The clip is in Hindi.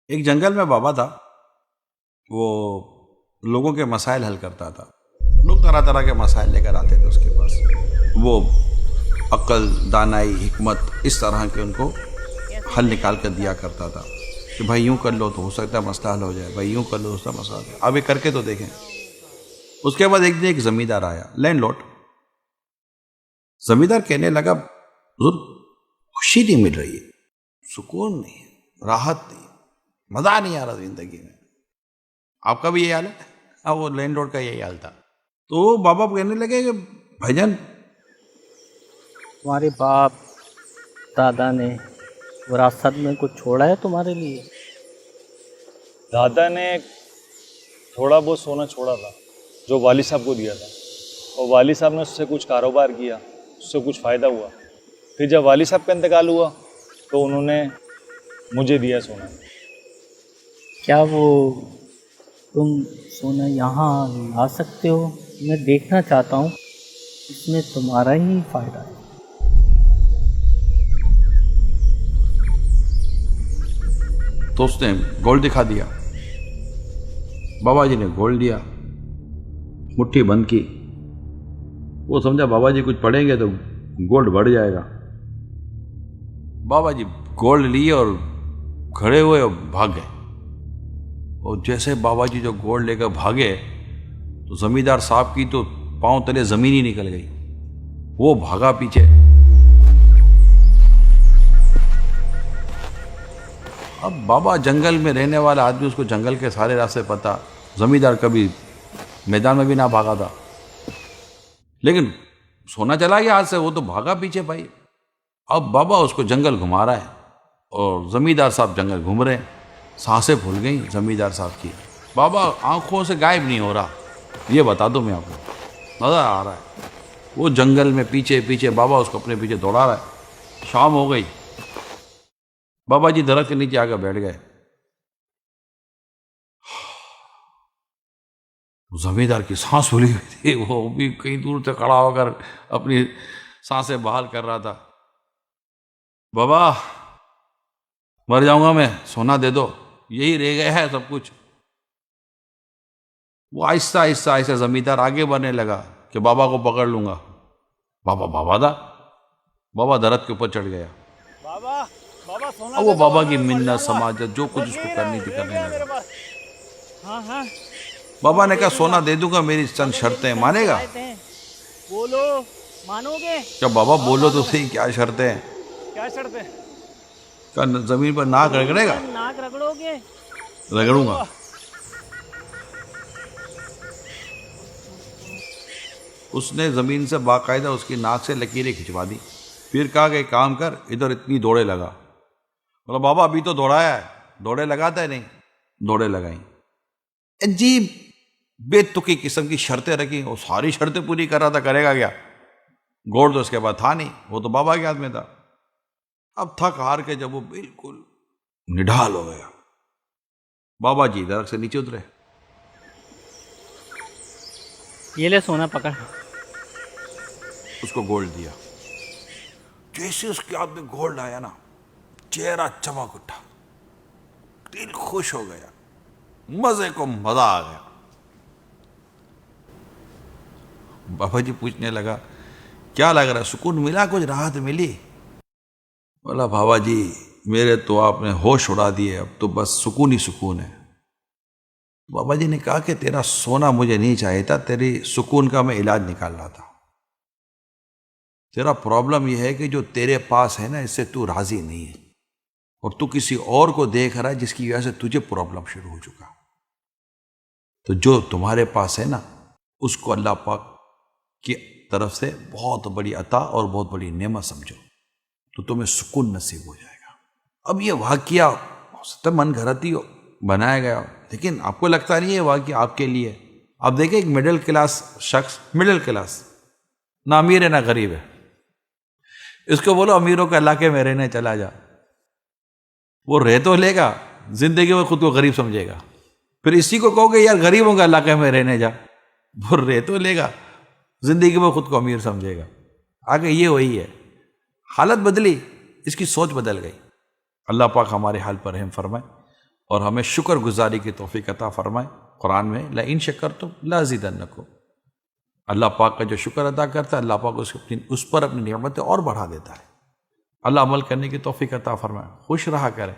एक जंगल में बाबा था। वो लोगों के मसाइल हल करता था। लोग तरह तरह के मसाइल लेकर आते थे उसके पास। वो अक्ल, दानाई, हिकमत, इस तरह के उनको हल निकाल कर दिया करता था कि भाई यूं कर लो तो हो सकता है मसला हल हो जाए, भाई यूं कर लो तो मसला हल हो जाए, अब ये करके तो देखें। उसके बाद एक दिन एक जमींदार आया, लैंडलॉर्ड। जमींदार कहने लगा, हुजूर खुशी नहीं मिल रही है, सुकून नहीं है, राहत नहीं, मजा नहीं आ रहा जिंदगी में। आपका भी यही हाल है? हाँ, वो लैंडलॉर्ड का यही हाल था। तो बाबा कहने लगे कि भाईजान, तुम्हारे बाप दादा ने विरासत में कुछ छोड़ा है तुम्हारे लिए? दादा ने थोड़ा बहुत सोना छोड़ा था जो वाली साहब को दिया था, और वाली साहब ने उससे कुछ कारोबार किया, उससे कुछ फ़ायदा हुआ। फिर जब वाली साहब का इंतकाल हुआ तो उन्होंने मुझे दिया सोना। क्या वो तुम सोना यहाँ ला सकते हो? मैं देखना चाहता हूँ, इसमें तुम्हारा ही फायदा है। तो उसने गोल्ड दिखा दिया। बाबा जी ने गोल्ड दिया, मुट्ठी बंद की। वो समझा बाबा जी कुछ पढ़ेंगे तो गोल्ड बढ़ जाएगा। बाबा जी गोल्ड लिए और खड़े हुए और भाग गए। और जैसे बाबा जी जो गोल्ड लेकर भागे तो जमींदार साहब की तो पांव तले जमीन ही निकल गई। वो भागा पीछे। अब बाबा जंगल में रहने वाला आदमी, उसको जंगल के सारे रास्ते पता। जमींदार कभी मैदान में भी ना भागा था, लेकिन सोना चला गया हाथ से, वो तो भागा पीछे भाई। अब बाबा उसको जंगल घुमा रहा है और जमींदार साहब जंगल घूम रहे हैं। सांसें फूल गई जमींदार साहब की। बाबा आंखों से गायब नहीं हो रहा, ये बता दो मैं आपको, नजर आ रहा है। वो जंगल में पीछे पीछे, बाबा उसको अपने पीछे दौड़ा रहा है। शाम हो गई। बाबा जी दरख्त के नीचे आकर बैठ गए। जमींदार की सांस फूली हुई थी, वो भी कहीं दूर से खड़ा होकर अपनी सांसें बहाल कर रहा था। बाबा मर जाऊंगा मैं, सोना दे दो, यही रह गया है सब कुछ। वो आहिस्ता आहिस्ता आहिस्ता जमींदार आगे बढ़ने लगा कि बाबा को पकड़ लूंगा। बाबा बाबा था। बाबा दरख्त के ऊपर चढ़ गया। बाबा बाबा सोना अब वो बाबा की मिन्नत समाजत जो कुछ उसको करनी थी करने लगा। हाँ हाँ बाबा ने कहा सोना दे दूंगा, मेरी चंद शर्तें मानेगा? बोलो, मानोगे? क्या बाबा बोलो तो सही, क्या शर्तें हैं? क्या शर्त है? क्या जमीन पर नाक रगड़ेगा? नाक रगड़ोगे? रगड़ूंगा। उसने जमीन से बाकायदा उसकी नाक से लकीरें खिंचवा दी। फिर कहा कि काम कर, इधर इतनी दौड़े लगा। बोला बाबा अभी तो दौड़ाया है, दौड़े लगाता है नहीं। दौड़े लगाई। अजीब बेतुकी किस्म की शर्तें रखी। वो सारी शर्तें पूरी कर रहा था, करेगा क्या? गोल्ड तो उसके बाद था नहीं, वो तो बाबा के हाथ में था। अब थक हार के जब वो बिल्कुल निढाल हो गया, बाबा जी दरख्त से नीचे उतरे। ये ले सोना पकड़। उसको गोल्ड दिया। जैसे उसके हाथ में गोल्ड आया ना, चेहरा चमक उठा, दिल खुश हो गया, मजे को मजा आ गया। बाबा जी पूछने लगा, क्या लग रहा है, सुकून मिला, कुछ राहत मिली? बोला बाबा जी मेरे तो आपने होश उड़ा दिए, अब तो बस सुकून ही सुकून है। बाबा जी ने कहा कि तेरा सोना मुझे नहीं चाहिए था, तेरी सुकून का मैं इलाज निकाल रहा था। तेरा प्रॉब्लम यह है कि जो तेरे पास है ना, इससे तू राजी नहीं है, और तू किसी और को देख रहा है जिसकी वजह से तुझे प्रॉब्लम शुरू हो चुका। तो जो तुम्हारे पास है ना, उसको अल्लाह पाक की तरफ से बहुत बड़ी अता और बहुत बड़ी नेमत समझो, तो तुम्हें सुकून नसीब हो जाएगा। अब ये वाकया मन घरती बनाया गया, लेकिन आपको लगता नहीं है वाकया आपके लिए। आप देखें एक मिडिल क्लास शख्स, मिडिल क्लास, ना अमीर है ना गरीब है, इसको बोलो अमीरों के इलाके में रहने चला जा, वो रह तो लेगा, जिंदगी में खुद को गरीब समझेगा। फिर इसी को कहोगे यार गरीबों के इलाके में रहने जा, वो रह तो लेगा, जिंदगी में खुद को अमीर समझेगा। आगे ये वही है, हालत बदली, इसकी सोच बदल गई। अल्लाह पाक हमारे हाल पर रहम फरमाए। और हमें शुक्र गुजारी की तौफीक अता फरमाए। कुरान में ला इन शक्करतुम लाज़िदन्नकुम, अल्लाह पाक का जो शुक्र अदा करता है अल्लाह पाक उस पर अपनी नियमतें और बढ़ा देता है। अल्लाह अमल करने की तौफीक अता फरमाए। खुश रहा करें।